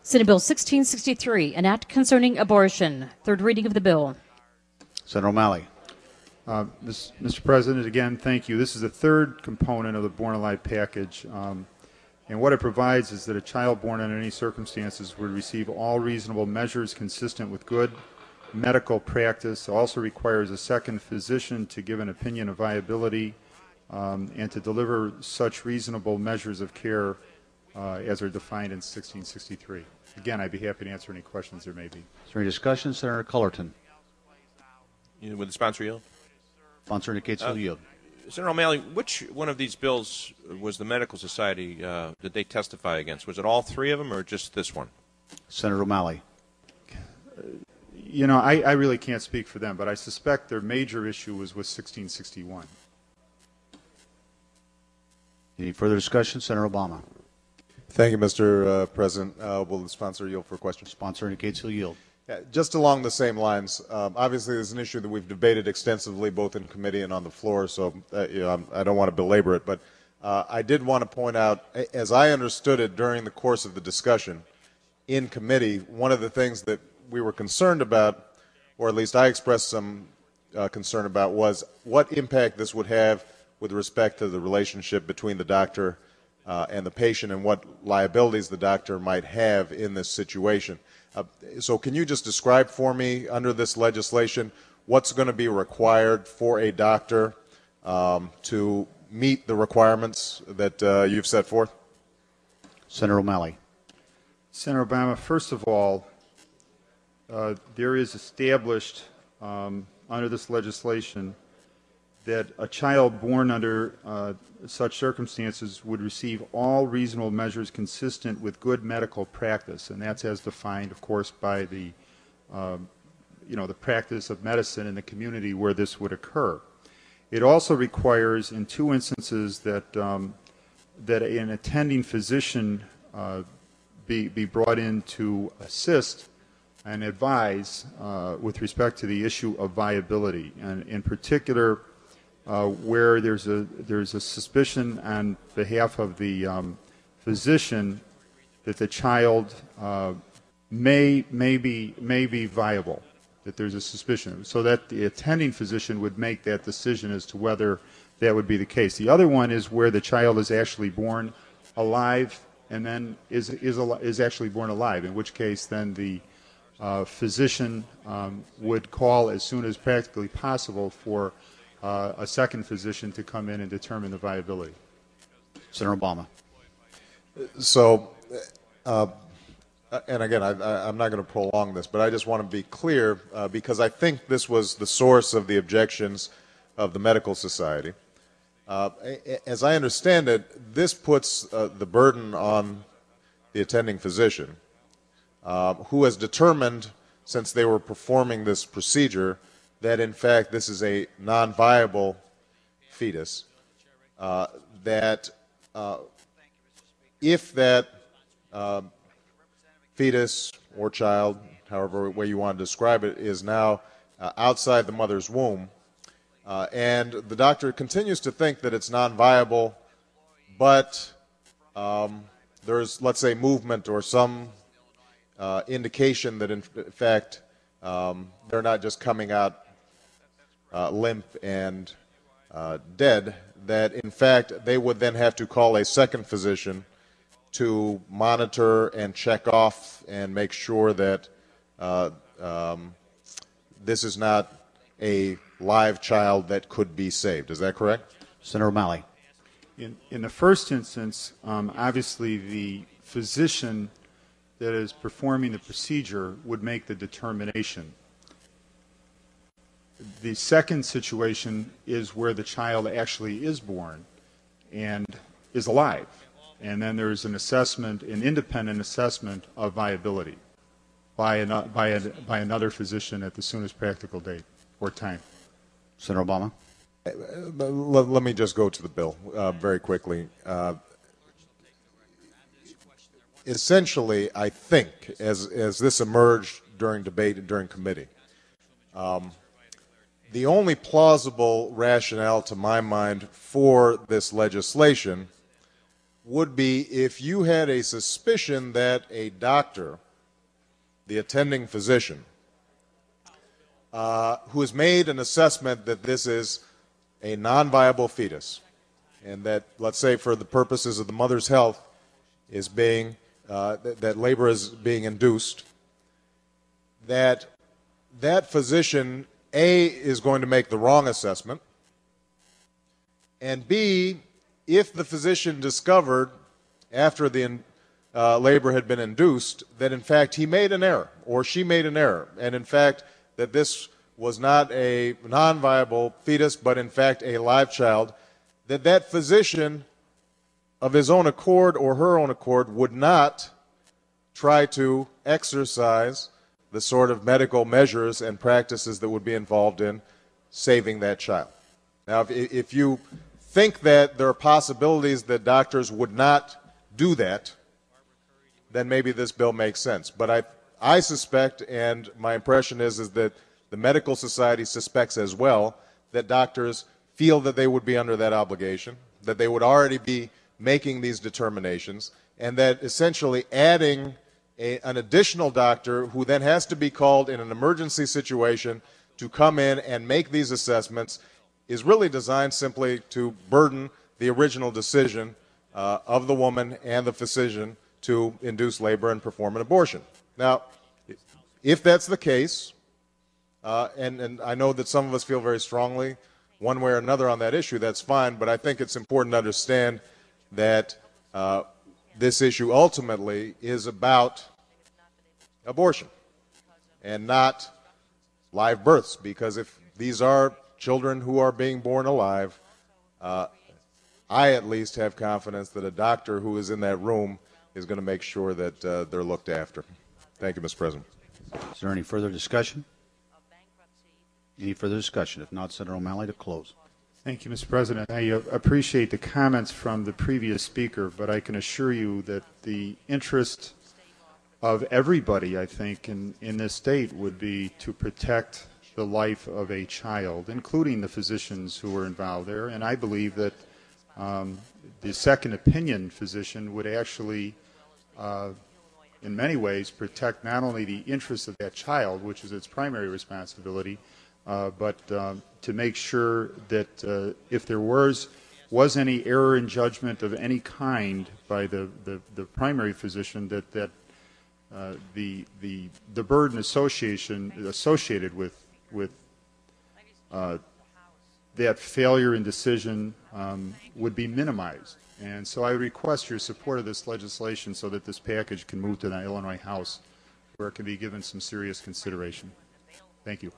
Senate Bill 1663, an act concerning abortion. Third reading of the bill. Senator O'Malley. Mr. President, again, thank you. This is the third component of the Born Alive package. And what it provides is that a child born under any circumstances would receive all reasonable measures consistent with good medical practice. It also requires a second physician to give an opinion of viability and to deliver such reasonable measures of care as are defined in 1663. Again, I'd be happy to answer any questions there may be. Is there any discussion? Senator Cullerton. Would the sponsor yield? Sponsor indicates he'll yield. Senator O'Malley, which one of these bills was the Medical Society, did they testify against? Was it all three of them or just this one? Senator O'Malley. You know, I really can't speak for them, but I suspect their major issue was with 1661. Any further discussion? Senator Obama. Thank you, Mr. President. Will the sponsor yield for a question? Sponsor indicates he'll yield. Yeah, just along the same lines, obviously there's an issue that we've debated extensively both in committee and on the floor, so you know, I don't want to belabor it, but I did want to point out, as I understood it during the course of the discussion in committee, one of the things that we were concerned about, or at least I expressed some concern about, was what impact this would have with respect to the relationship between the doctor and the patient and what liabilities the doctor might have in this situation. So can you just describe for me, under this legislation, what's going to be required for a doctor to meet the requirements that you've set forth? Senator O'Malley. Senator Obama, first of all, there is established under this legislation that a child born under such circumstances would receive all reasonable measures consistent with good medical practice, and that's as defined, of course, by the, the practice of medicine in the community where this would occur. It also requires, in two instances, that that an attending physician be brought in to assist and advise with respect to the issue of viability, and in particular, where there's a suspicion on behalf of the physician that the child may be viable, that there's a suspicion, so that the attending physician would make that decision as to whether that would be the case. The other one is where the child is actually born alive and then is actually born alive, in which case then the physician would call as soon as practically possible for a second physician to come in and determine the viability. Senator Obama. So, and again, I'm not going to prolong this, but I just want to be clear because I think this was the source of the objections of the Medical Society. As I understand it, this puts the burden on the attending physician, who has determined, since they were performing this procedure, that in fact this is a non-viable fetus, that if that fetus or child, however way you want to describe it, is now outside the mother's womb, and the doctor continues to think that it's non-viable, but there's, let's say, movement or some indication that in fact they're not just coming out limp and dead, that in fact they would then have to call a second physician to monitor and check off and make sure that this is not a live child that could be saved. Is that correct? Senator O'Malley. In the first instance, obviously the physician that is performing the procedure would make the determination. The second situation is where the child actually is born and is alive, and then there's an assessment, an independent assessment of viability by another physician at the soonest practical date or time. Senator Obama. Let me just go to the bill very quickly. Essentially, I think, as this emerged during debate and during committee, the only plausible rationale to my mind for this legislation would be if you had a suspicion that a doctor, the attending physician, who has made an assessment that this is a non-viable fetus, and that, let's say for the purposes of the mother's health, is being, that labor is being induced, that physician, A, is going to make the wrong assessment, and B, if the physician discovered after the labor had been induced that in fact he made an error or she made an error, and in fact that this was not a non-viable fetus but in fact a live child, that physician of his own accord or her own accord would not try to exercise the sort of medical measures and practices that would be involved in saving that child. Now, if you think that there are possibilities that doctors would not do that, then maybe this bill makes sense. But I suspect, and my impression is that the medical society suspects as well, that doctors feel that they would be under that obligation, that they would already be making these determinations, and that essentially adding an additional doctor who then has to be called in an emergency situation to come in and make these assessments is really designed simply to burden the original decision of the woman and the physician to induce labor and perform an abortion. Now, if that's the case, and I know that some of us feel very strongly one way or another on that issue, that's fine, but I think it's important to understand that this issue ultimately is about abortion and not live births, because if these are children who are being born alive, I at least have confidence that a doctor who is in that room is going to make sure that they're looked after. Thank you, Mr. President. Is there any further discussion? Any further discussion? If not, Senator O'Malley to close. Thank you, Mr. President. I appreciate the comments from the previous speaker, but I can assure you that the interest of everybody, I think, in this state would be to protect the life of a child, including the physicians who were involved there. And I believe that the second opinion physician would actually, in many ways, protect not only the interests of that child, which is its primary responsibility, but to make sure that if there was any error in judgment of any kind by the primary physician, that the burden associated with that failure in decision would be minimized. And so I request your support of this legislation so that this package can move to the Illinois House, where it can be given some serious consideration. Thank you.